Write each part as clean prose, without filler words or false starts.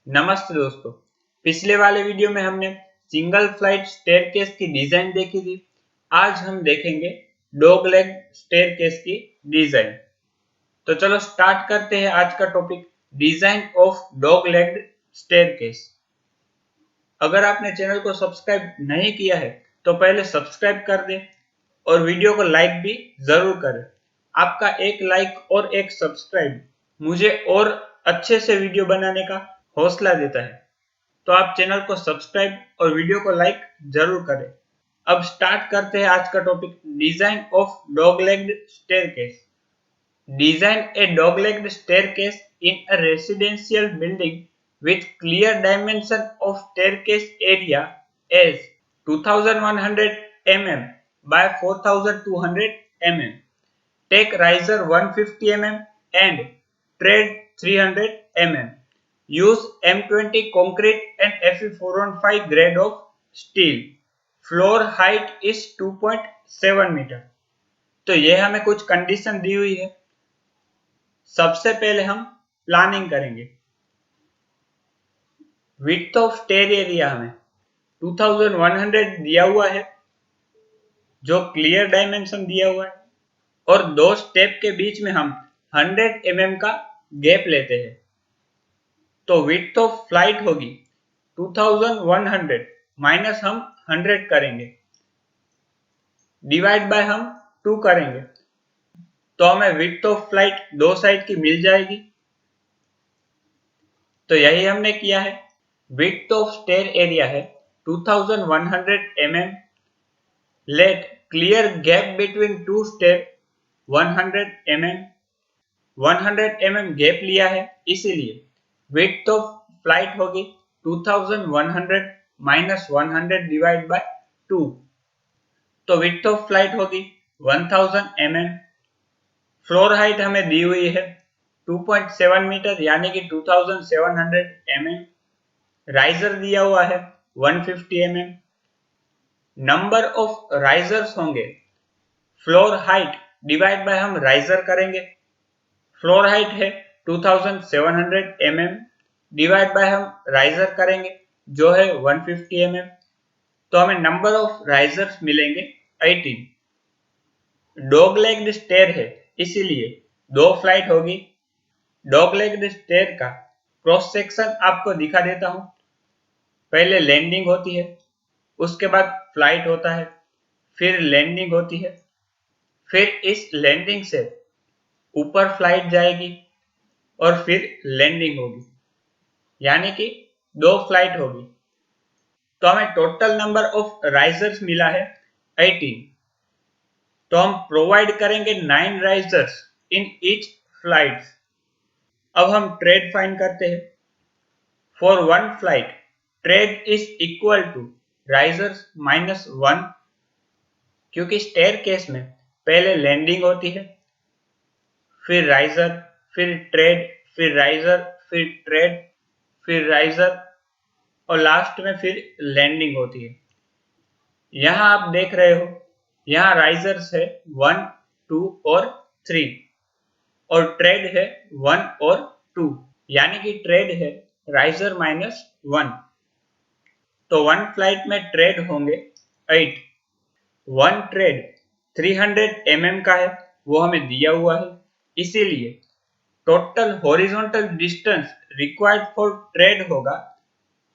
नमस्ते दोस्तों। पिछले वाले वीडियो में हमने सिंगल फ्लाइट स्टेयरकेस की डिजाइन देखी थी। आज हम देखेंगे डॉग लेग स्टेयरकेस की डिजाइन। तो चलो स्टार्ट करते हैं आज का topic, design of dog leg staircase. अगर आपने चैनल को सब्सक्राइब नहीं किया है तो पहले सब्सक्राइब कर दें और वीडियो को लाइक भी जरूर करें। आपका एक लाइक और एक सब्सक्राइब मुझे और अच्छे से वीडियो बनाने का हौसला देता है। तो आप चैनल को सब्सक्राइब और वीडियो को लाइक जरूर करें। अब स्टार्ट करते हैं आज का topic, design of dog legged staircase. Design a dog-legged staircase in a residential building with clear dimension of staircase area as 2100 mm by 4200 mm. Take riser 150 mm and tread 300 mm. Use M20 concrete and Fe415 grade of steel. Floor height is 2.7 metre. तो यह हमें कुछ condition दी हुई है। सबसे पहले हम planning करेंगे। विड्थ ऑफ स्टेयर एरिया हमें 2100 दिया हुआ है, जो क्लियर डायमेंशन दिया हुआ है, और दो स्टेप के बीच में हम 100 mm का गैप लेते हैं। तो विड्थ ऑफ फ्लाइट होगी 2100 माइनस हम 100 करेंगे, डिवाइड बाय हम 2 करेंगे, तो हमें विड्थ ऑफ फ्लाइट दो साइड की मिल जाएगी। तो यही हमने किया है। विड्थ ऑफ स्टेयर एरिया है 2100 mm। Let clear gap between two step 100 mm। 100 mm gap लिया है, इसीलिए विड्थ ऑफ फ्लाइट होगी 2100 माइनस 100 डिवाइड बाय 2। तो विड्थ ऑफ फ्लाइट होगी 1000 mm। फ्लोर हाइट हमें दी हुई है 2.7 मीटर यानी कि 2700 mm। राइजर दिया हुआ है 150 mm। नंबर ऑफ राइजर्स होंगे फ्लोर हाइट डिवाइड बाय हम राइजर करेंगे। फ्लोर हाइट है 2700 mm डिवाइड बाय हम राइजर करेंगे जो है 150 mm। तो हमें नंबर ऑफ राइजर्स मिलेंगे 18। डॉग लेग्ड स्टेयर है, इसीलिए दो फ्लाइट होगी। डॉग लेग्ड स्टेयर का क्रॉस सेक्शन आपको दिखा देता हूं। पहले लैंडिंग होती है, उसके बाद फ्लाइट होता है, फिर लैंडिंग होती है, फिर इस लैंडिंग से ऊपर फ्लाइट जाएगी और फिर लैंडिंग होगी, यानी कि दो फ्लाइट होगी। तो हमें टोटल नंबर ऑफ राइजर्स मिला है 18। तो हम प्रोवाइड करेंगे 9 राइजर्स इन ईच फ्लाइट। अब हम ट्रेड फाइंड करते हैं। For one flight tread is equal to risers minus 1, क्योंकि स्टेयर केस में पहले लैंडिंग होती है, फिर राइजर, फिर ट्रेड, फिर राइजर, फिर ट्रेड, फिर राइजर और लास्ट में फिर लैंडिंग होती है। यहां आप देख रहे हो, यहां राइजर्स है 1, 2 और 3 और ट्रेड है 1 और 2, यानी कि ट्रेड है राइजर माइनस 1। तो वन फ्लाइट में ट्रेड होंगे 8। वन ट्रेड 300 mm का है, वो हमें दिया हुआ है, इसीलिए total horizontal distance required for trade होगा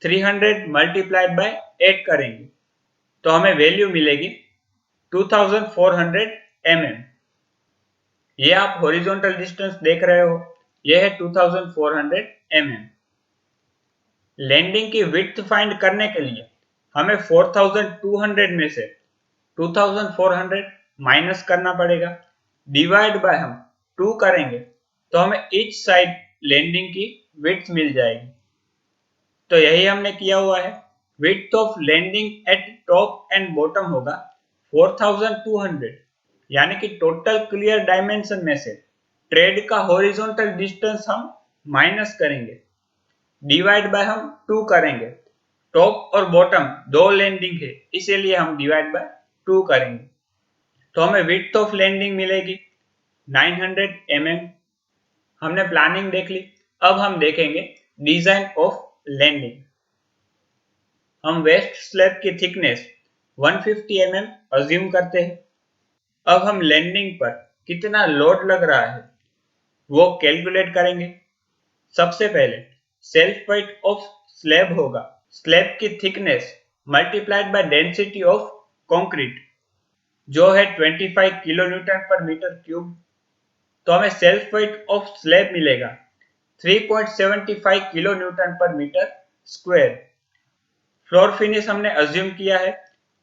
300 मल्टीप्लाइड बाय 8 करेंगे, तो हमें वैल्यू मिलेगी 2400 mm। ये आप हॉरिजॉन्टल डिस्टेंस देख रहे हो, ये है 2400 mm। लैंडिंग की विड्थ फाइंड करने के लिए हमें 4200 में से 2400 माइनस करना पड़ेगा, डिवाइड बाय हम 2 करेंगे, तो हमें ईच साइड लैंडिंग की विड्थ मिल जाएगी। तो यही हमने किया हुआ है। Width of landing at top and bottom होगा 4200, यानी कि टोटल क्लियर डायमेंशन में से ट्रेड का हॉरिजॉन्टल डिस्टेंस हम माइनस करेंगे, डिवाइड बाय हम 2 करेंगे। टॉप और बॉटम दो लैंडिंग है, इसीलिए हम डिवाइड बाय 2 करेंगे, तो हमें विड्थ ऑफ लैंडिंग मिलेगी 900 mm। हमने प्लानिंग देख ली। अब हम देखेंगे डिजाइन ऑफ लैंडिंग। हम वेस्ट स्लैब की थिकनेस 150 mm अज्यूम करते हैं। अब हम लैंडिंग पर कितना लोड लग रहा है वो कैलकुलेट करेंगे। सबसे पहले सेल्फ वेट ऑफ स्लैब होगा स्लैब की thickness multiplied by density of concrete, जो है 25 किलो न्यूटन पर मीटर क्यूब। तो हमें सेल्फ वेट ऑफ स्लैब मिलेगा 3.75 किलो न्यूटन पर मीटर स्क्वायर। फ्लोर फिनिश हमने अज्यूम किया है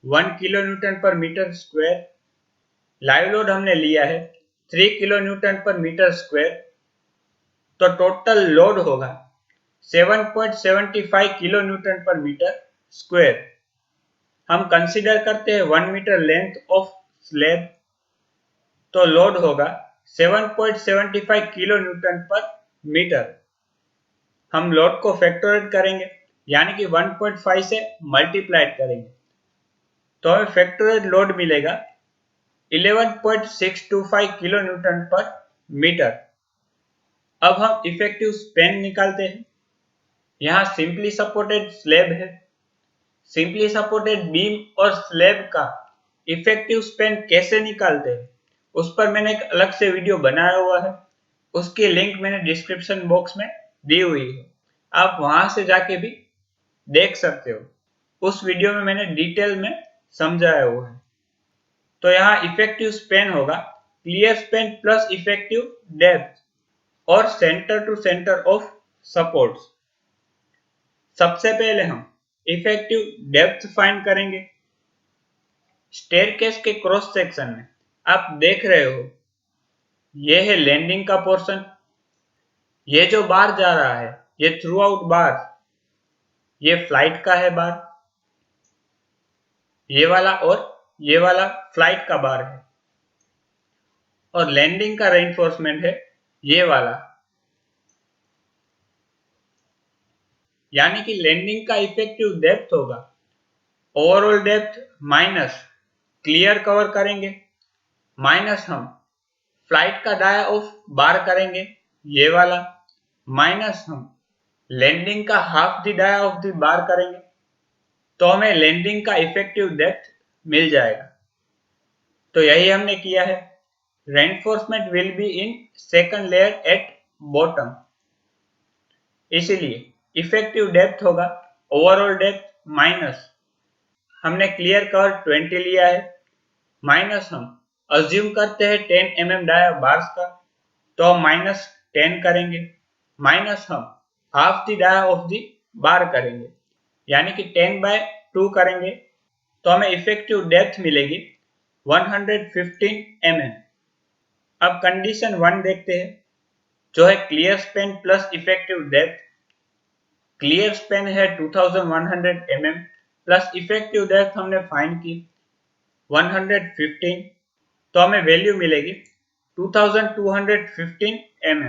1 किलो न्यूटन पर मीटर स्क्वायर। लाइव लोड हमने लिया है 3 किलो न्यूटन पर मीटर स्क्वायर। तो टोटल लोड होगा 7.75 किलो न्यूटन पर मीटर स्क्वायर। हम कंसीडर करते हैं 1 मीटर लेंथ ऑफ स्लैब, तो लोड होगा 7.75 किलो न्यूटन पर मीटर। हम लोड को फैक्टराइज करेंगे यानी कि 1.5 से मल्टीप्लाइड करेंगे, तो हमें फैक्टराइज लोड मिलेगा 11.625 किलो न्यूटन पर मीटर। अब हम इफेक्टिव स्पैन निकालते हैं। यहाँ सिंपली सपोर्टेड स्लैब है। सिंपली सपोर्टेड बीम और स्लैब का इफेक्टिव स्पैन कैसे निकालते हैं उस पर मैंने एक अलग से वीडियो बनाया हुआ है, उसकी लिंक मैंने डिस्क्रिप्शन बॉक्स में दी हुई है, आप वहां से जाके भी देख सकते हो। उस वीडियो में मैंने डिटेल में समझाया हुआ है। तो यहाँ इफेक्टिव स्पैन होगा clear span plus effective depth और centre to centre of supports. सबसे पहले हम इफेक्टिव डेप्थ फाइंड करेंगे। स्टेयरकेस के क्रॉस सेक्शन में आप देख रहे हो ये है लैंडिंग का पोर्शन। ये जो बार जा रहा है ये थ्रू आउट बार, ये फ्लाइट का है बार, ये वाला और ये वाला फ्लाइट का बार है, और लैंडिंग का रेनफोर्समेंट है ये वाला। यानी कि लैंडिंग का इफेक्टिव डेप्थ होगा overall depth minus clear cover करेंगे, माइनस हम फ्लाइट का डाया ऑफ बार करेंगे ये वाला, माइनस हम लैंडिंग का half the dia of the bar करेंगे, तो हमें लैंडिंग का इफेक्टिव डेप्थ मिल जाएगा। तो यही हमने किया है। Reinforcement will be in second layer at bottom, इसीलिए इफेक्टिव डेप्थ होगा ओवरऑल डेप्थ माइनस हमने क्लियर कवर 20 लिया है, माइनस हम अज्यूम करते हैं 10 mm डाया बार्स का, तो हम माइनस 10 करेंगे, माइनस हम half the dia of the bar करेंगे यानी कि 10/2 करेंगे, तो हमें इफेक्टिव डेप्थ मिलेगी 115 mm। अब कंडीशन 1 देखते हैं जो है clear span plus effective depth. Clear span है 2100 mm प्लस इफेक्टिव डेप्थ हमने फाइंड की 115, तो हमें वैल्यू मिलेगी 2215 mm।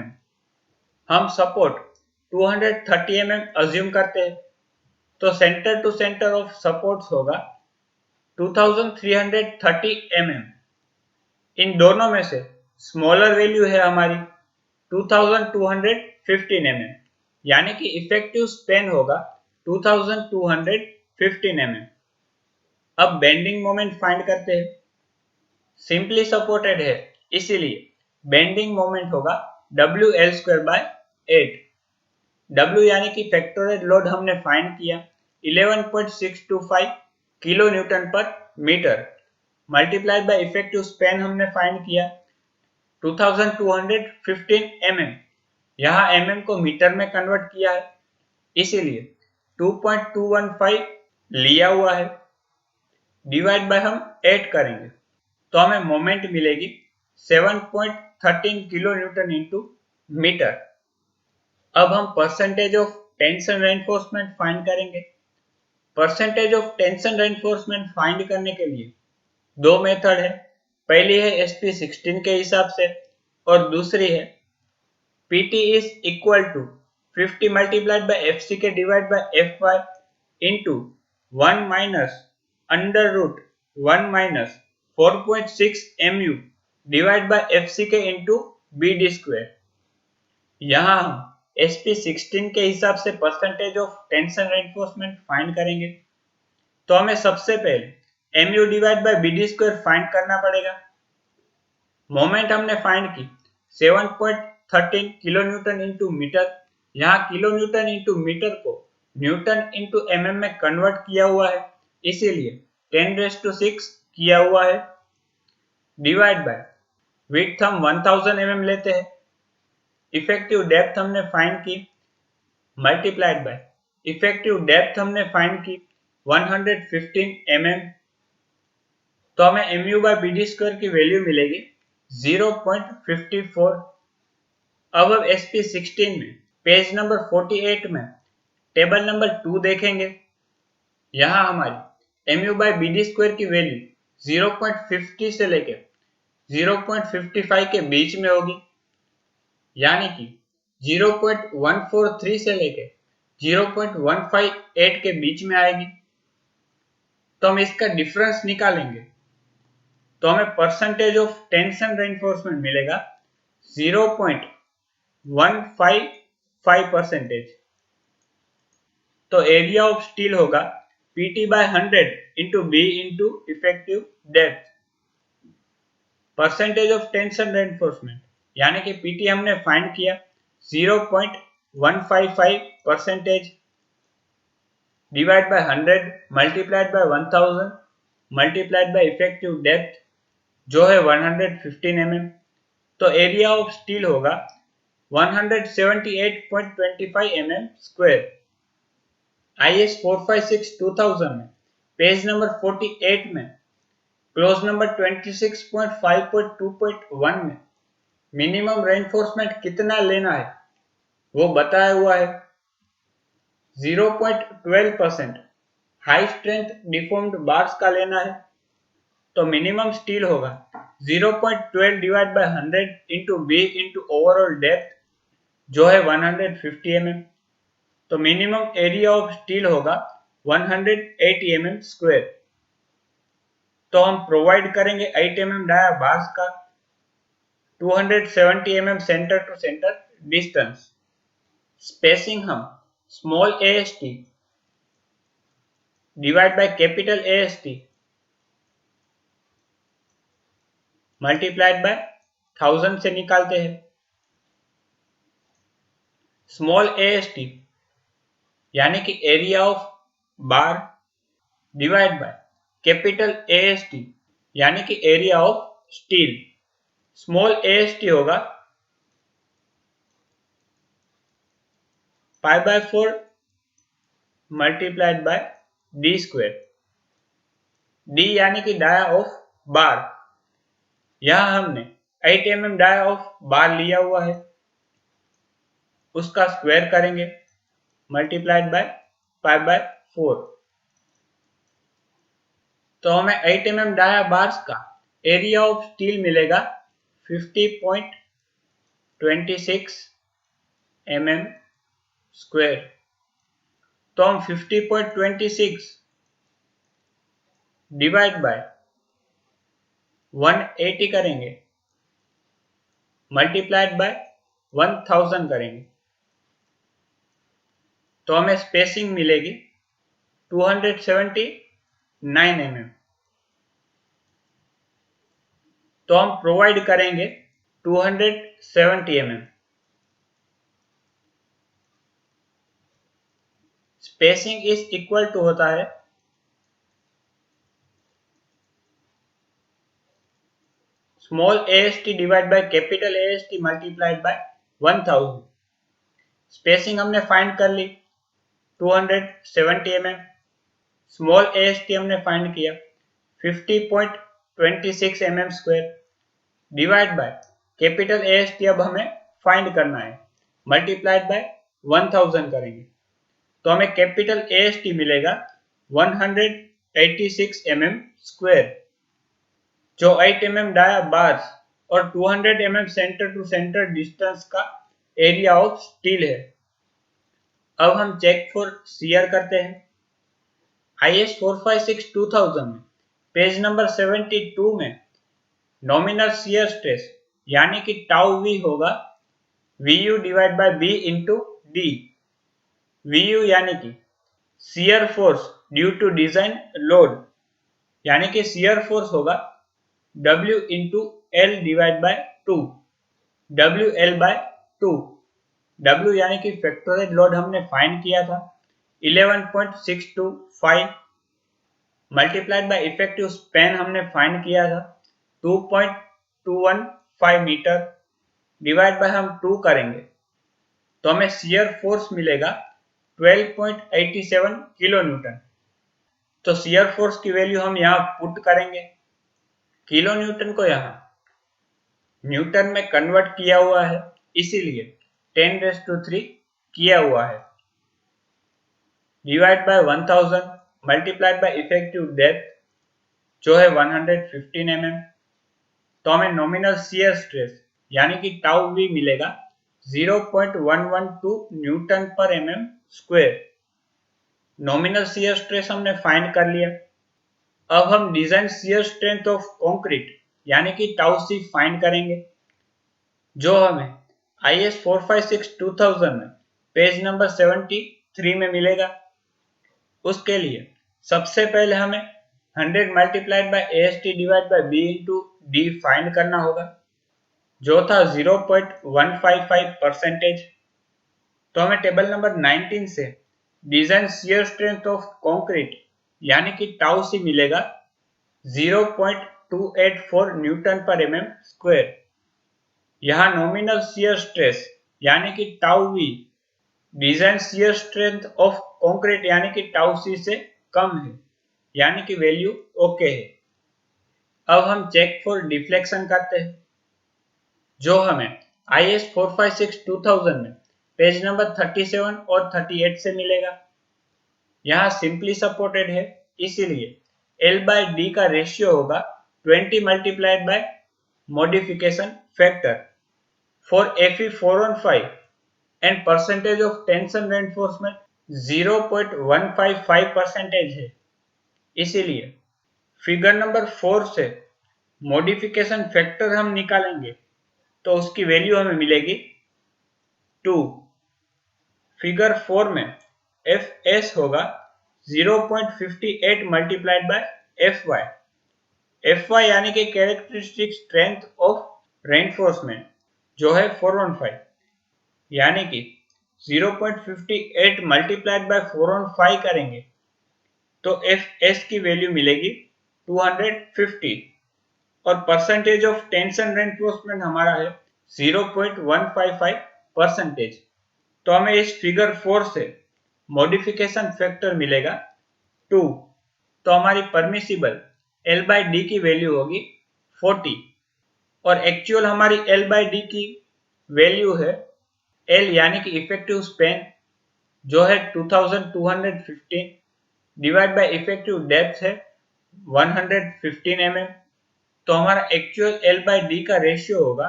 हम सपोर्ट 230 mm अज्यूम करते हैं, तो centre to centre of supports होगा 2330 mm। इन दोनों में से स्मॉलर वैल्यू है हमारी 2215 mm, यानी कि इफेक्टिव स्पैन होगा 2215 mm। अब बेंडिंग मोमेंट फाइंड करते हैं। सिंपली सपोर्टेड है इसीलिए बेंडिंग मोमेंट होगा WL²/8। W यानी कि फैक्टराइज लोड हमने फाइंड किया 11.625 किलो न्यूटन पर metre, multiplied by effective span हमने फाइंड किया 2215 mm। यहाँ mm को मीटर में कन्वर्ट किया है इसीलिए 2.215 लिया हुआ है, डिवाइड बाय हम 8 करेंगे तो हमें मोमेंट मिलेगी 7.13 किलो न्यूटन इंटू मीटर। अब हम percentage of tension reinforcement find करेंगे। Percentage of tension reinforcement find करने के लिए दो मेथड है, पहली है SP16 के हिसाब से और दूसरी है PT is equal to 50 multiplied by FCK divided by FY into 1 minus under root 1 minus 4.6 mu divided by FCK into BD square। यहाँ हम SP16 के हिसाब से percentage of tension reinforcement find करेंगे। तो हमें सबसे पहले mu divide by BD square find करना पड़ेगा। मोमेंट हमने फाइंड की 7.13 किलो न्यूटन इंटू मीटर। यहाँ किलो न्यूटन इंटू मीटर को न्यूटन इंटू mm में कन्वर्ट किया हुआ है, इसीलिए 10⁶ किया हुआ है। डिवाइड बाय विड्थ हम 1000 mm लेते हैं। इफेक्टिव डेप्थ हमने फाइंड की, मल्टीप्लाइड बाय इफेक्टिव डेप्थ हमने फाइंड की 115 mm। तो हमें mu बाय BD स्क्वायर की वैल्यू मिलेगी 0.54। अब हम SP16 में पेज नंबर 48 में टेबल नंबर 2 देखेंगे। यहाँ हमारी mu बाय BD स्क्वायर की वैल्यू 0.50 से लेकर 0.55 के बीच में होगी, यानी कि 0.143 से लेकर 0.158 के बीच में आएगी। तो हम इसका डिफरेंस निकालेंगे तो हमें परसेंटेज ऑफ टेंशन रेनफोर्समेंट मिलेगा 0.155%। तो एरिया ऑफ स्टील होगा PT by 100 into B into effective depth. Percentage of tension reinforcement यानी कि PT हमने फाइंड किया 0.155% divide by 100 multiplied by 1000 multiplied by effective depth जो है 115 mm। तो एरिया ऑफ स्टील होगा 178.25 mm स्क्वायर। IS 456-2000 में पेज नंबर 48 में क्लोज नंबर 26.5.2.1 में मिनिमम रेनफोर्समेंट कितना लेना है वो बताया हुआ है। 0.12% हाई स्ट्रेंथ डिफॉर्म्ड बार्स का लेना है। तो मिनिमम स्टील होगा 0.12 divide by 100 into B into overall depth जो है 150 mm। तो मिनिमम एरिया ऑफ स्टील होगा 180 mm स्क्वायर। तो हम प्रोवाइड करेंगे 8 mm डाया बार्स का 270 mm centre to centre distance. Spacing हम small AST divide by capital AST multiplied by 1000 से निकालते हैं। स्मॉल AST यानी कि area of bar divide by capital AST यानी कि area of steel. Small AST होगा π/4 multiplied by D square. D यानी कि डाया ऑफ बार। यहां हमने 8 mm डाया ऑफ बार लिया हुआ है, उसका स्क्वायर करेंगे मल्टीप्लाइड बाय π/4। तो हमें 8 mm डाया बार्स का एरिया ऑफ स्टील मिलेगा 50.26 mm स्क्वायर। तो हम 50.26 डिवाइड बाय 180 करेंगे मल्टीप्लाइड बाय 1000 करेंगे तो हमें स्पेसिंग मिलेगी 279 mm। तो हम प्रोवाइड करेंगे 270 mm। Spacing is equal to होता है small AST divide by capital AST multiplied by 1000। Spacing हमने फाइंड कर ली 270 mm। स्मॉल AST हमने फाइंड किया 50.26 mm square divide by capital AST अब हमें फाइंड करना है मल्टीप्लाइड बाय 1000 करेंगे तो हमें कैपिटल AST मिलेगा 186 mm स्क्वायर जो 8 mm डाया बार्स और 200 mm centre to centre distance का एरिया ऑफ स्टील है। अब हम चेक फॉर शियर करते हैं। IS 456-2000 में पेज नंबर 72 में नॉमिनल शियर स्ट्रेस यानी कि टाउ V होगा VU divide by B into D। VU यानी कि shear force due to design load, यानी कि शियर फोर्स होगा W इंटू L divide by 2, WL by 2। W यानी कि फैक्टोरेज लोड हमने फाइंड किया था 11.625, मल्टीप्लाइड बाय इफेक्टिव स्पैन हमने फाइंड किया था 2.215 मीटर, डिवाइड बाय हम 2 करेंगे तो हमें शियर फोर्स मिलेगा 12.87 किलो न्यूटन। तो शियर फोर्स की वैल्यू हम यहाँ पुट करेंगे, किलो न्यूटन को यहाँ न्यूटन में कन्वर्ट किया हुआ है, इसीलिए 10⁻³ किया हुआ है, divide by 1000 multiplied by effective depth जो है 115 mm। तो हमें नॉमिनल शियर स्ट्रेस यानी कि टाउ वी मिलेगा 0.112 न्यूटन पर mm square. Nominal shear stress हमने फाइंड कर लिया। अब हम design shear strength of concrete यानी कि टाउ सी फाइंड करेंगे, जो हमें IS 456-2000 में पेज नंबर 73 में मिलेगा। उसके लिए सबसे पहले हमें 100 multiplied bye AST divide by B into D find करना होगा, जो था 0.155%। तो हमें टेबल नंबर 19 से design shear strength of concrete यानी कि टाउ सी मिलेगा 0.284 न्यूटन पर mm स्क्वायर। यहाँ नॉमिनल शियर स्ट्रेस यानी कि tau v design shear strength of concrete यानी कि टाउ सी से कम है, यानी कि वैल्यू ओके है। अब हम चेक फॉर डिफ्लेक्शन करते हैं, जो हमें IS 456-2000 में पेज नंबर 37 और 38 से मिलेगा। यहाँ सिंपली सपोर्टेड है, इसीलिए L/D का रेशियो होगा 20 multiplied bye modification factor for Fe 415 and percentage of tension reinforcement 0.155% है। इसीलिए फिगर नंबर 4 से मॉडिफिकेशन फैक्टर हम निकालेंगे तो उसकी वैल्यू हमें मिलेगी 2। फिगर 4 में Fs होगा 0.58 मल्टीप्लाइड बाय Fy। Fy यानी कि कैरेक्टरिस्टिक स्ट्रेंथ ऑफ रेनफोर्समेंट जो है 415, यानी कि 0.58 मल्टीप्लाइड बाय 415 करेंगे तो Fs की वैल्यू मिलेगी 250 और परसेंटेज ऑफ टेंशन रेनफोर्समेंट हमारा है 0.155%। तो हमें इस फिगर 4 से मॉडिफिकेशन फैक्टर मिलेगा 2। तो हमारी परमिसिबल L/D की वैल्यू होगी 40 और एक्चुअल हमारी L/D की वैल्यू है L यानी कि इफेक्टिव स्पैन जो है 2215 डिवाइड बाय इफेक्टिव डेप्थ है 115 mm। तो हमारा एक्चुअल L/D का रेशियो होगा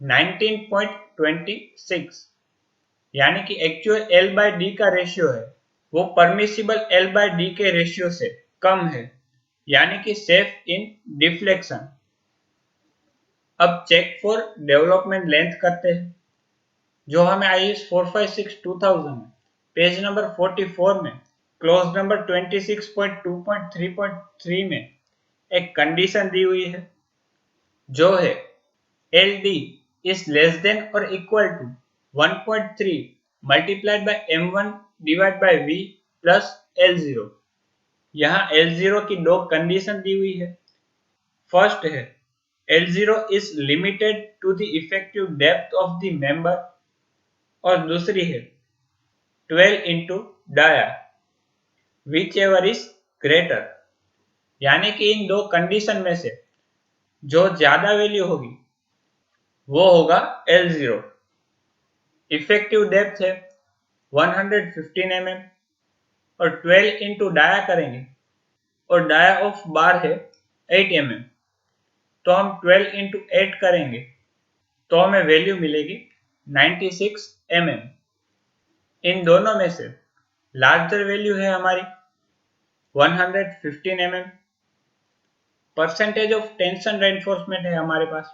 19.26, यानी कि एक्चुअल L/D का रेशियो है वो परमिसिबल L/D के रेशियो से कम है, यानी कि सेफ इन डिफ्लेक्शन। अब चेक फॉर डेवलपमेंट लेंथ करते हैं, जो हमें IS 456-2000 में पेज नंबर 44 में क्लोज नंबर 26.2.3.3 में एक कंडीशन दी हुई है, जो है LD is less than or equal to 1.3 multiplied by M1 divided by V plus L0। यहाँ L0 की दो कंडीशन दी हुई है। फर्स्ट है L0 is limited to the effective depth of the member और दूसरी है 12 into dia whichever is greater, यानी कि इन दो कंडीशन में से जो ज्यादा वैल्यू होगी वो होगा L0। इफेक्टिव डेप्थ है 115 mm और 12 इंटू डाया करेंगे और डाया ऑफ बार है 8 mm, तो हम 12 इंटू 8 करेंगे तो हमें वैल्यू मिलेगी 96 mm। इन दोनों में से लार्जर वैल्यू है हमारी 115 mm। Percentage of tension reinforcement है हमारे पास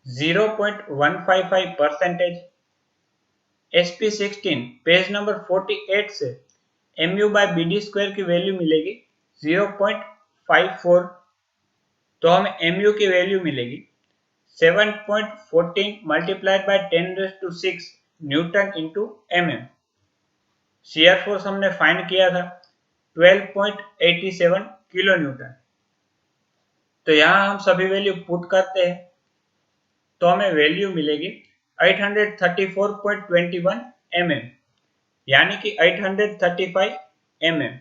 0.155%। SP16 पेज नंबर 48 से mu/BD² की वैल्यू मिलेगी 0.54। तो हमें mu की वैल्यू मिलेगी 7.14 multiplied by 10⁶ Newton into mm। Shear force हमने फाइंड किया था 12.87 किलो न्यूटन। तो यहां हम सभी वैल्यू पुट करते हैं तो हमें वैल्यू मिलेगी 834.21 mm, यानी कि 835 mm।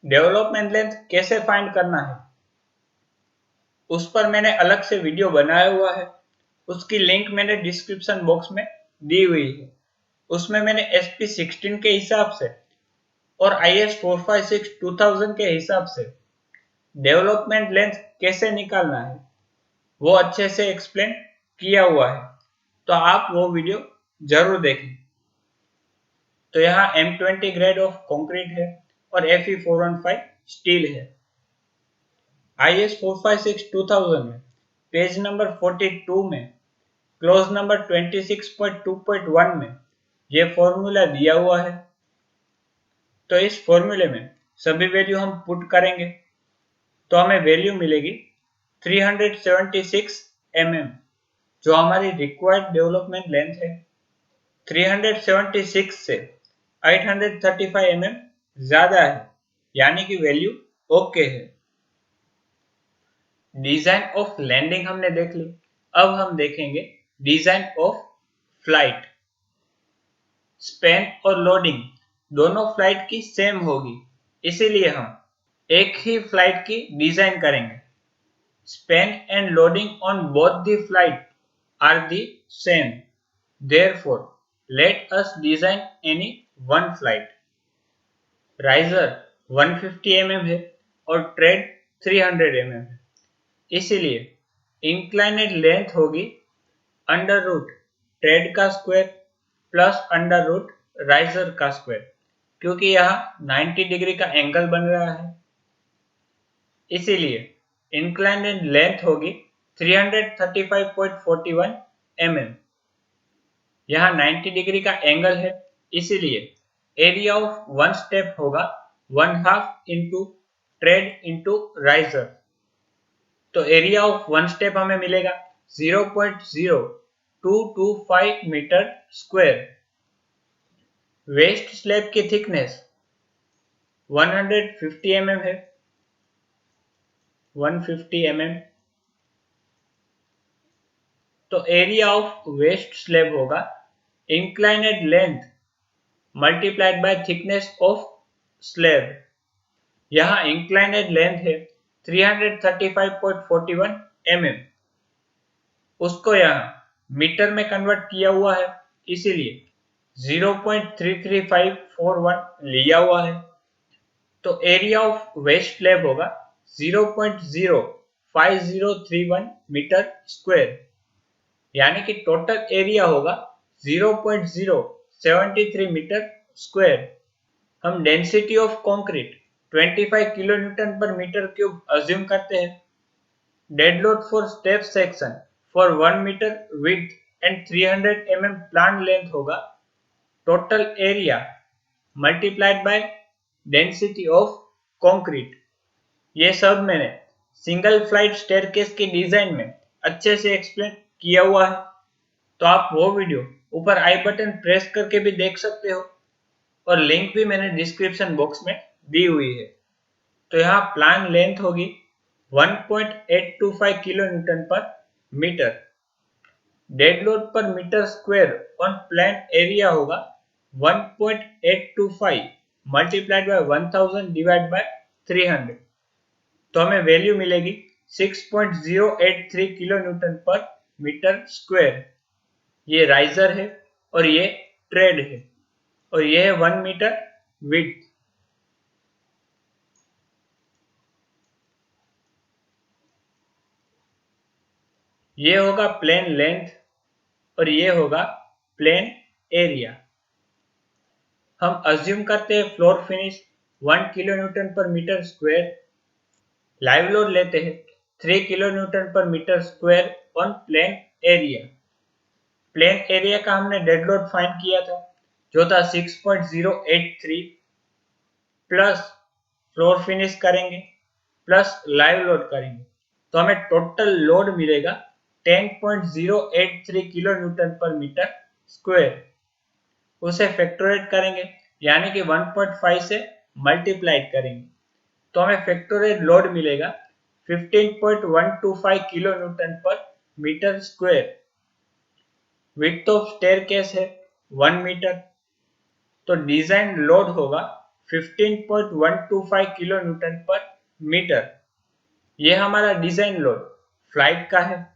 डेवलपमेंट लेंथ कैसे फाइंड करना है उस पर मैंने अलग से वीडियो बनाया हुआ है, उसकी लिंक मैंने डिस्क्रिप्शन बॉक्स में दी हुई है। उसमें मैंने SP16 के हिसाब से और IS 456 2000 के हिसाब से डेवलपमेंट लेंथ कैसे निकालना है वो अच्छे से एक्सप्लेन किया हुआ है, तो आप वो वीडियो जरूर देखें। तो यहाँ M20 ग्रेड ऑफ कंक्रीट है और Fe415 स्टील है। IS 456 2000 में पेज नंबर 42 में क्लोज नंबर 26.2.1 में ये फॉर्मूला दिया हुआ है। तो इस फॉर्मूले में सभी वैल्यू हम पुट करेंगे तो हमें वैल्यू मिलेगी 376 mm, जो हमारी रिक्वायर्ड डेवलपमेंट लेंथ है। 376 से 835 mm ज्यादा है, यानी कि वैल्यू ओके है। डिजाइन ऑफ लैंडिंग हमने देख ली, अब हम देखेंगे डिजाइन ऑफ फ्लाइट। स्पैन और लोडिंग दोनों फ्लाइट की सेम होगी, इसीलिए हम एक ही फ्लाइट की डिजाइन करेंगे। Span and loading on both the flight are the same, therefore let us design any one flight। Riser 150 mm है और ट्रेड 300 mm है, इसीलिए इंक्लाइनेड लेंथ होगी अंडर रूट ट्रेड का square plus under root riser का square, क्योंकि यहाँ 90 degree का एंगल बन रहा है, इसीलिए इंक्लाइनेड लेंथ होगी 335.41 mm। यहाँ 90 डिग्री का एंगल है, इसीलिए एरिया ऑफ वन स्टेप होगा 1/2 इंटू ट्रेड इंटू राइजर। तो एरिया ऑफ वन स्टेप हमें मिलेगा 0.0225 मीटर स्क्वायर। वेस्ट स्लैब की थिकनेस 150 mm है, 150 mm। तो एरिया ऑफ वेस्ट स्लैब होगा inclined length multiplied by thickness of slab. यहाँ इंक्लाइनेड लेंथ है 335.41 mm, उसको यहाँ मीटर में कन्वर्ट किया हुआ है, इसीलिए 0.33541 लिया हुआ है। तो एरिया ऑफ वेस्ट स्लैब होगा 0.05031 मीटर स्क्वायर, यानी कि टोटल एरिया होगा 0.073 मीटर स्क्वायर। हम density of concrete 25 kilo newton पर मीटर क्यूब अज्यूम करते हैं। Dead load for step section for 1 metre width and 300 mm plan length होगा total area multiplied by density of concrete. ये सब मैंने single flight staircase की design में अच्छे से एक्सप्लेन किया हुआ है, तो आप वो वीडियो ऊपर आई बटन प्रेस करके भी देख सकते हो और लिंक भी मैंने डिस्क्रिप्शन बॉक्स में दी हुई है। तो यहाँ प्लान लेंथ होगी 1.825 किलो न्यूटन पर मीटर। डेड लोड पर metre square on plan area होगा 1.825 मल्टीप्लाइड बाय 1000 डिवाइड बाय 300। तो हमें वैल्यू मिलेगी 6.083 किलो न्यूटन पर मीटर स्क्वायर। ये राइजर है और ये ट्रेड है और ये है 1 मीटर विड्थ। ये होगा प्लेन लेंथ और ये होगा प्लेन एरिया। हम अज्यूम करते हैं फ्लोर फिनिश 1 किलो न्यूटन पर मीटर स्क्वायर। लाइव लोड लेते हैं 3 किलो न्यूटन पर metre square on plane area. Plane area का हमने डेड लोड फाइंड किया था, जो था 6.083 प्लस फ्लोर फिनिश करेंगे प्लस लाइव लोड करेंगे तो हमें टोटल लोड मिलेगा 10.083 किलो न्यूटन पर मीटर स्क्वायर। उसे फैक्टोरेट करेंगे यानी कि 1.5 से मल्टीप्लाइड करेंगे तो हमें फैक्टोरेट लोड मिलेगा 15.125 किलो न्यूटन पर metre square. Width of staircase है 1 मीटर, तो डिजाइन लोड होगा 15.125 किलो न्यूटन पर मीटर। यह हमारा डिजाइन लोड फ्लाइट का है।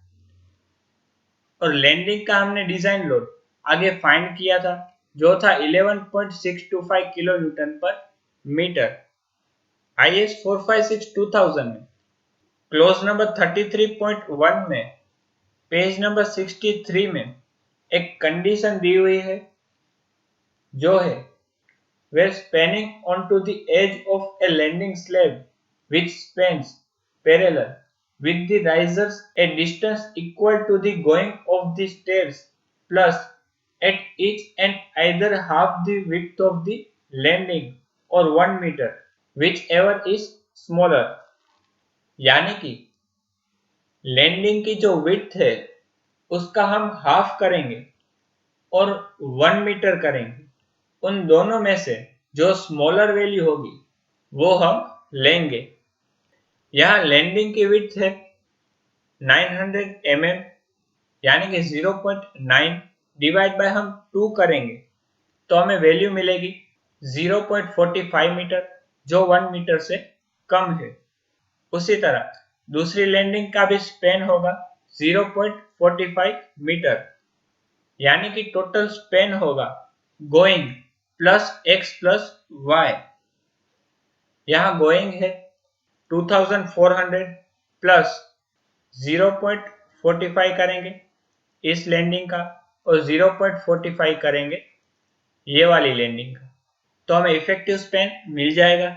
और लैंडिंग का हमने डिजाइन लोड आगे फाइंड किया था, जो था 11.625 किलो न्यूटन पर मीटर। IS 456-2000 में क्लोज नंबर 33.1 में पेज नंबर 63 में एक कंडीशन दी हुई है, जो है where spanning onto the edge of a landing slab which spans parallel with the risers a distance equal to the going of the stairs plus at each and either half the width of the landing or 1 meter whichever is smaller। यानी कि landing की जो width है उसका हम half करेंगे और 1 metre करेंगे। उन दोनों में से जो स्मॉलर वैल्यू होगी वो हम लेंगे। यहाँ लैंडिंग की विड्थ है 900 mm यानी कि 0.9 डिवाइड बाय हम 2 करेंगे तो हमें वैल्यू मिलेगी 0.45 मीटर, जो 1 मीटर से कम है। उसी तरह दूसरी लैंडिंग का भी स्पेन होगा 0.45 मीटर, यानी कि टोटल स्पेन होगा going plus x plus y। यहाँ गोइंग है 2400 प्लस 0.45 करेंगे इस लैंडिंग का और 0.45 करेंगे ये वाली लैंडिंग का, तो हमें इफेक्टिव स्पेन मिल जाएगा।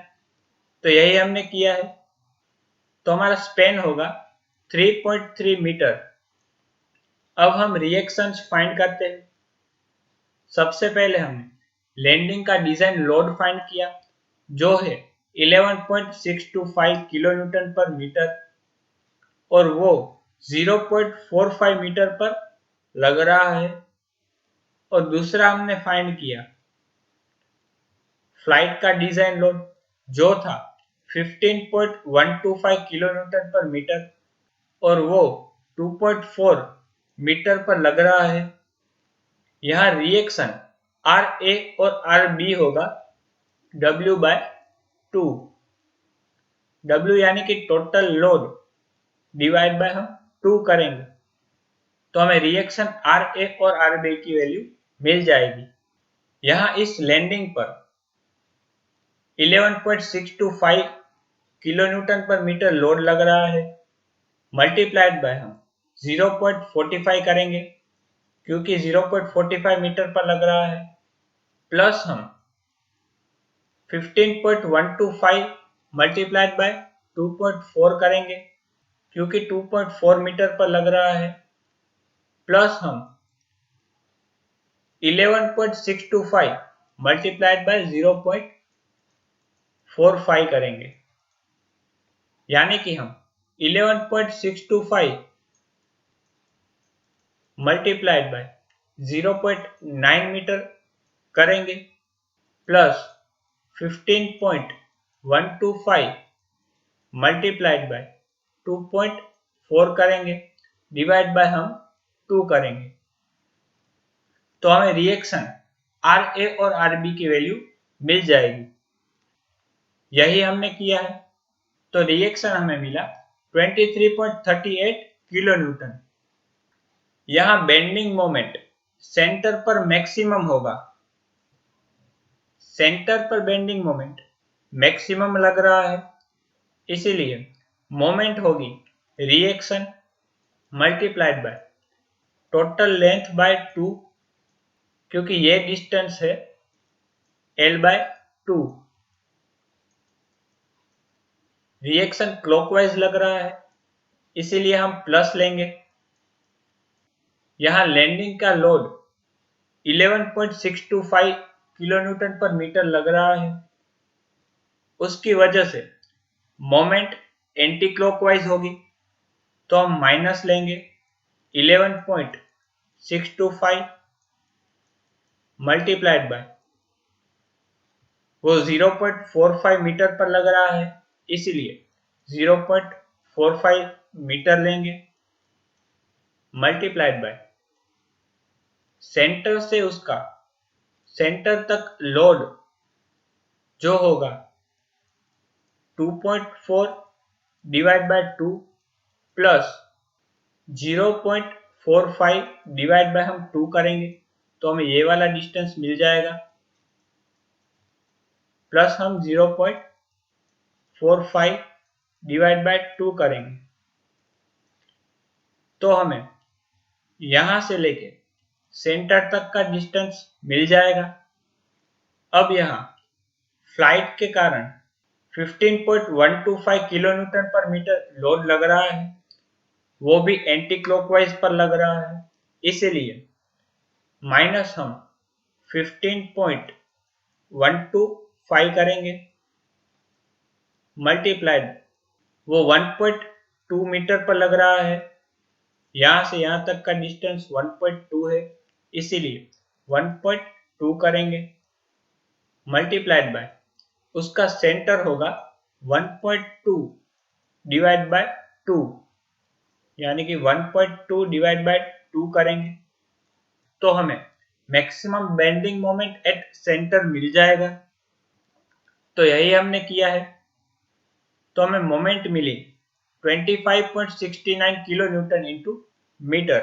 तो यही हमने किया है। तो हमारा स्पेन होगा 3.3 मीटर। अब हम रिएक्शंस फाइंड करते हैं। सबसे पहले हमने लैंडिंग का डिजाइन लोड फाइंड किया, जो है 11.625 किलो न्यूटन पर मीटर और वो 0.45 मीटर पर लग रहा है। और दूसरा हमने फाइंड किया फ्लाइट का डिजाइन लोड, जो था 15.125 किलो न्यूटन पर मीटर और वो 2.4 मीटर पर लग रहा है। यहाँ रिएक्शन RA और RB होगा W/2। W यानी कि टोटल लोड डिवाइड बाय हम 2 करेंगे तो हमें रिएक्शन RA और RB की वैल्यू मिल जाएगी। यहाँ इस लैंडिंग पर 11.625 किलो न्यूटन पर मीटर लोड लग रहा है, मल्टीप्लाइड बाय हम 0.45 करेंगे क्योंकि 0.45 मीटर पर लग रहा है, प्लस हम 15.125 मल्टीप्लाइड बाय 2.4 करेंगे क्योंकि 2.4 मीटर पर लग रहा है, प्लस हम 11.625 मल्टीप्लाइड बाय 0.45 करेंगे, यानी कि हम 11.625 मल्टीप्लाइड बाय 0.9 मीटर करेंगे प्लस 15.125 मल्टीप्लाइड बाय 2.4 करेंगे डिवाइड बाय हम 2 करेंगे तो हमें रिएक्शन RA और RB की वैल्यू मिल जाएगी। यही हमने किया है। तो रिएक्शन हमें मिला 23.38 किलो न्यूटन। यहाँ बेंडिंग मोमेंट सेंटर पर मैक्सिमम होगा। सेंटर पर बेंडिंग मोमेंट मैक्सिमम लग रहा है, इसीलिए मोमेंट होगी reaction multiplied by total length bye 2, क्योंकि ये डिस्टेंस है L/2। रिएक्शन क्लॉकवाइज लग रहा है, इसीलिए हम प्लस लेंगे। यहाँ लैंडिंग का लोड 11.625 किलोन्यूटन पर मीटर लग रहा है। उसकी वजह से मोमेंट एंटी क्लॉकवाइज होगी, तो हम माइनस लेंगे 11.625 मल्टीप्लाइड बाय, वो 0.45 मीटर पर लग रहा है, इसीलिए 0.45 मीटर लेंगे, मल्टीप्लाइड बाय सेंटर से उसका सेंटर तक लोड जो होगा 2.4 divide by 2 plus 0.45 divide by हम 2 करेंगे, तो हमें ये वाला डिस्टेंस मिल जाएगा, प्लस हम 0.45 डिवाइड बाय 2 करेंगे, तो हमें यहां से लेके सेंटर तक का डिस्टेंस मिल जाएगा। अब यहाँ फ्लाइट के कारण 15.125 किलोन्यूटन पर मीटर लोड लग रहा है, वो भी एंटी क्लॉकवाइज पर लग रहा है, इसीलिए माइनस हम 15.125 करेंगे, मल्टीप्लाइड वो 1.2 मीटर पर लग रहा है, यहां से यहां तक का डिस्टेंस 1.2 है, इसीलिए 1.2 करेंगे, मल्टीप्लाइड बाय उसका सेंटर होगा 1.2 डिवाइड बाय 2, यानी कि 1.2 डिवाइड बाय 2 करेंगे, तो हमें maximum bending moment at centre मिल जाएगा। तो यही हमने किया है, तो हमें मोमेंट मिली 25.69 kilo newton into metre.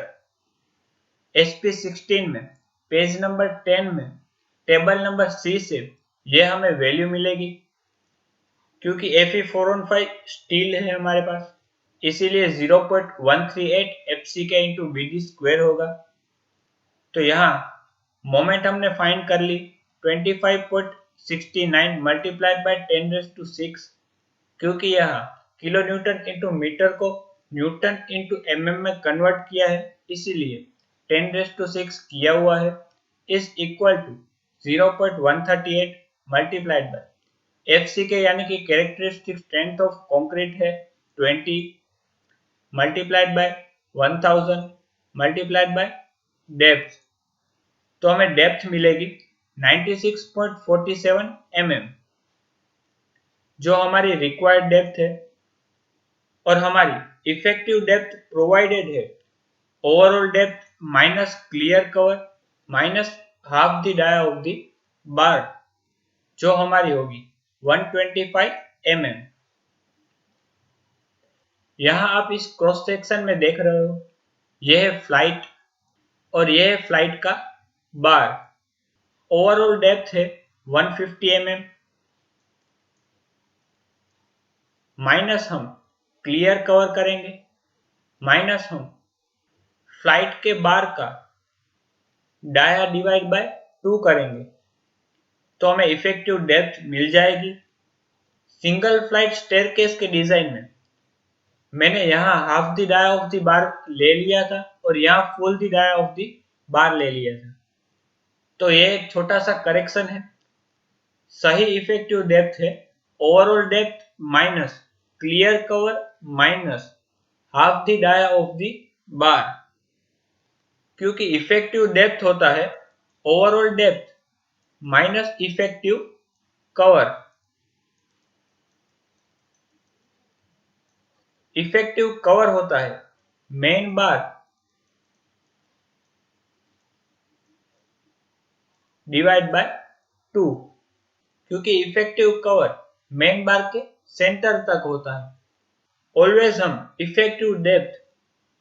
SP16 में पेज नंबर 10 में टेबल नंबर C से ये हमें वैल्यू मिलेगी, क्योंकि Fe415 स्टील है हमारे पास, इसीलिए 0.138 FCK इंटू BD स्क्वायर होगा। तो यहाँ मोमेंट हमने फाइंड कर ली 25.69 मल्टीप्लाइड बाय 10⁶, क्योंकि यहाँ किलो न्यूटन इंटू मीटर को न्यूटन इंटू mm में कन्वर्ट किया है, इसीलिए 10⁶ किया हुआ है, is equal to 0.138 multiplied by FCK यानी कि कैरेक्टरिस्टिक स्ट्रेंथ ऑफ कंक्रीट है 20 multiplied by 1000 multiplied by depth, तो हमें डेप्थ मिलेगी 96.47 mm, जो हमारी रिक्वायर्ड डेप्थ है, और हमारी इफेक्टिव डेप्थ प्रोवाइडेड है overall depth minus clear cover minus half the dia of the bar, जो हमारी होगी 125 mm। यहां आप इस क्रॉस सेक्शन में देख रहे हो, यह है फ्लाइट और यह है फ्लाइट का बार। ओवरऑल डेप्थ है 150 mm, माइनस हम क्लियर कवर करेंगे, माइनस हम फ्लाइट के बार का डाया डिवाइड बाय 2 करेंगे, तो हमें इफेक्टिव डेप्थ मिल जाएगी। सिंगल फ्लाइट स्टेयरकेस के डिजाइन में मैंने यहाँ half the dia of the bar ले लिया था और यहाँ full the dia of the bar ले लिया था, तो ये एक छोटा सा करेक्शन है। सही इफेक्टिव डेप्थ है overall depth minus clear cover minus half the dia of the bar, क्योंकि इफेक्टिव डेप्थ होता है overall depth minus effective cover. Effective cover होता है मेन बार डिवाइड बाय 2, क्योंकि इफेक्टिव कवर मेन बार के सेंटर तक होता है। ऑलवेज हम इफेक्टिव डेप्थ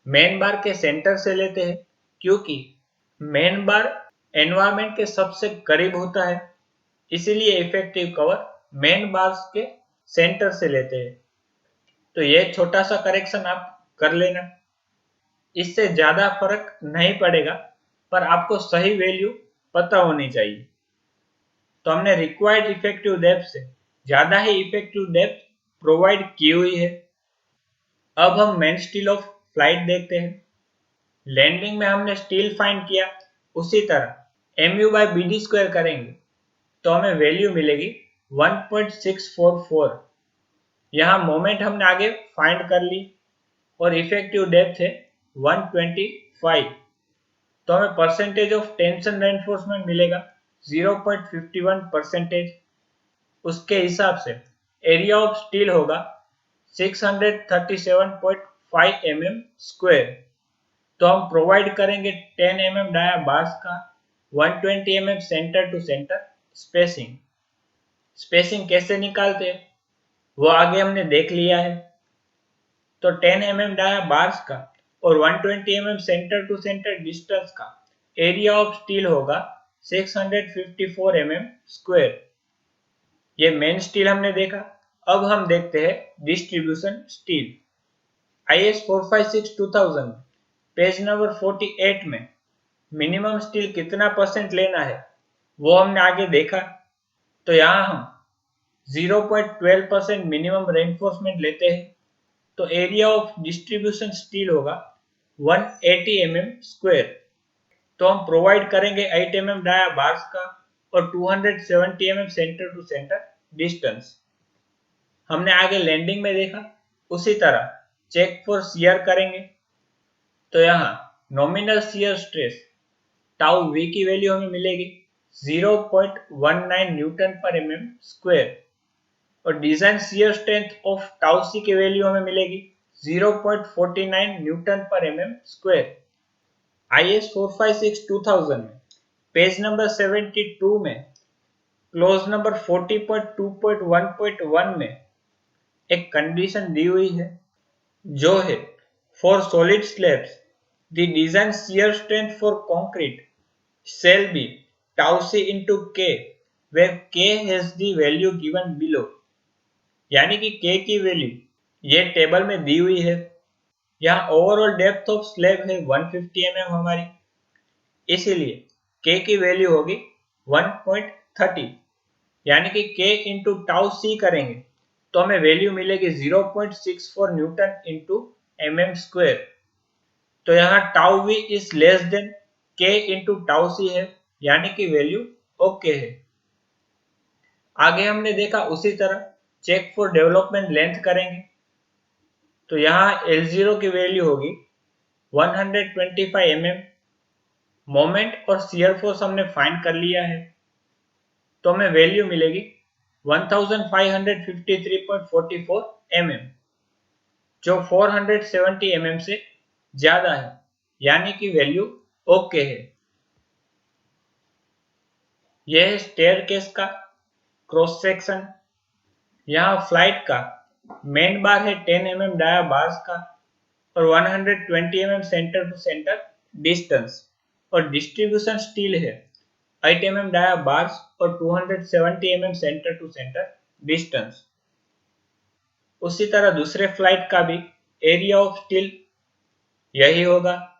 मेन बार के सेंटर से लेते हैं, क्योंकि मेन बार एनवायरमेंट के सबसे करीब होता है, इसीलिए इफेक्टिव कवर मेन बार के सेंटर से लेते हैं। तो ये छोटा सा करेक्शन आप कर लेना, इससे ज्यादा फर्क नहीं पड़ेगा, पर आपको सही वैल्यू पता होनी चाहिए। तो हमने रिक्वायर्ड इफेक्टिव डेप्थ से ज्यादा ही इफेक्टिव डेप्थ प्रोवाइड की हुई है। अब हम मेन स्टील ऑफ फ्लाइट देखते हैं। लैंडिंग में हमने स्टील फाइंड किया, उसी तरह mu/bd² करेंगे तो हमें वैल्यू मिलेगी 1.644। यहाँ मोमेंट हमने आगे फाइंड कर ली और इफेक्टिव डेप्थ है 125, तो हमें परसेंटेज ऑफ टेंशन रेनफोर्समेंट मिलेगा 0.51%। उसके हिसाब से एरिया ऑफ स्टील होगा 637.5 mm²। तो हम प्रोवाइड करेंगे 10 mm डाया बार्स का 120 mm centre to centre spacing. Spacing कैसे निकालते हैं वो आगे हमने देख लिया है। तो 10 mm डाया बार्स का और 120 mm centre to centre distance का एरिया ऑफ स्टील होगा 654 mm²। ये मेन स्टील हमने देखा। अब हम देखते हैं डिस्ट्रीब्यूशन स्टील। IS 456-2000 में पेज नंबर 48 में मिनिमम स्टील कितना परसेंट लेना है वो हमने आगे देखा। तो यहाँ हम 0.12% मिनिमम रेनफोर्समेंट लेते हैं तो एरिया ऑफ डिस्ट्रीब्यूशन स्टील होगा 180 mm²। तो हम प्रोवाइड करेंगे 8 mm डाया बार्स का और 270 mm centre to centre distance. हमने आगे लैंडिंग में देखा, उसी तरह चेक फॉर शियर करेंगे तो यहाँ nominal shear stress tau v की वैल्यू हमें मिलेगी 0.19 न्यूटन पर mm² और design shear strength of tau c की वैल्यू हमें मिलेगी 0.49 न्यूटन पर mm²। IS 456-2000 में पेज नंबर 72 में क्लोज नंबर 40.2.1.1 में एक कंडीशन दी हुई है जो है for solid slabs the design shear strength for concrete shall be tau c into k where k has the value given below। यानी कि k की वैल्यू ये टेबल में दी हुई है। यहाँ ओवरऑल डेप्थ ऑफ स्लैब है 150 mm हमारी, इसीलिए k की वैल्यू होगी 1.30, यानी कि k इंटू टाउ सी करेंगे तो हमें वैल्यू मिलेगी 0.64 न्यूटन इंटू mm²। तो यहाँ tau v is less than k into tau c है, यानी कि वैल्यू ओके है। आगे हमने देखा उसी तरह चेक फॉर डेवलपमेंट लेंथ करेंगे तो यहाँ L0 की वैल्यू होगी 125 mm। मोमेंट और शियर फोर्स हमने फाइंड कर लिया है तो हमें वैल्यू मिलेगी 1553.44 mm, जो 470 mm से ज्यादा है, यानी कि वैल्यू ओके है। यह है स्टेयरकेस का क्रॉस सेक्शन। यहाँ फ्लाइट का मेन बार है 10 mm डाया बार्स का और 120 mm centre to centre distance और डिस्ट्रीब्यूशन स्टील है 8 mm डाया बार्स और 270 mm centre to centre distance. उसी तरह दूसरे फ्लाइट का भी एरिया ऑफ स्टील यही होगा।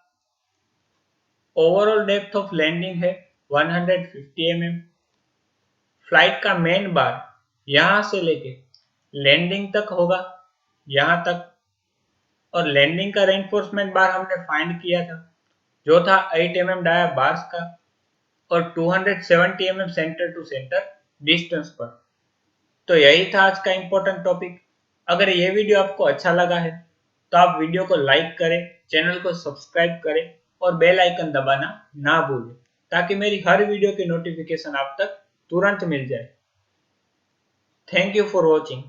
ओवरऑल डेप्थ ऑफ लैंडिंग है 150 mm। फ्लाइट का मेन बार यहां से लेके लैंडिंग तक होगा, यहां तक, और लैंडिंग का रेनफोर्समेंट बार हमने फाइंड किया था जो था 8 mm डाया बार्स का और 270 mm centre to centre distance पर। तो यही था आज का इंपॉर्टेंट टॉपिक। अगर ये वीडियो आपको अच्छा लगा है तो आप वीडियो को लाइक करें, चैनल को सब्सक्राइब करें और बेल आइकन दबाना ना भूलें ताकि मेरी हर वीडियो की नोटिफिकेशन आप तक तुरंत मिल जाए। Thank you for watching.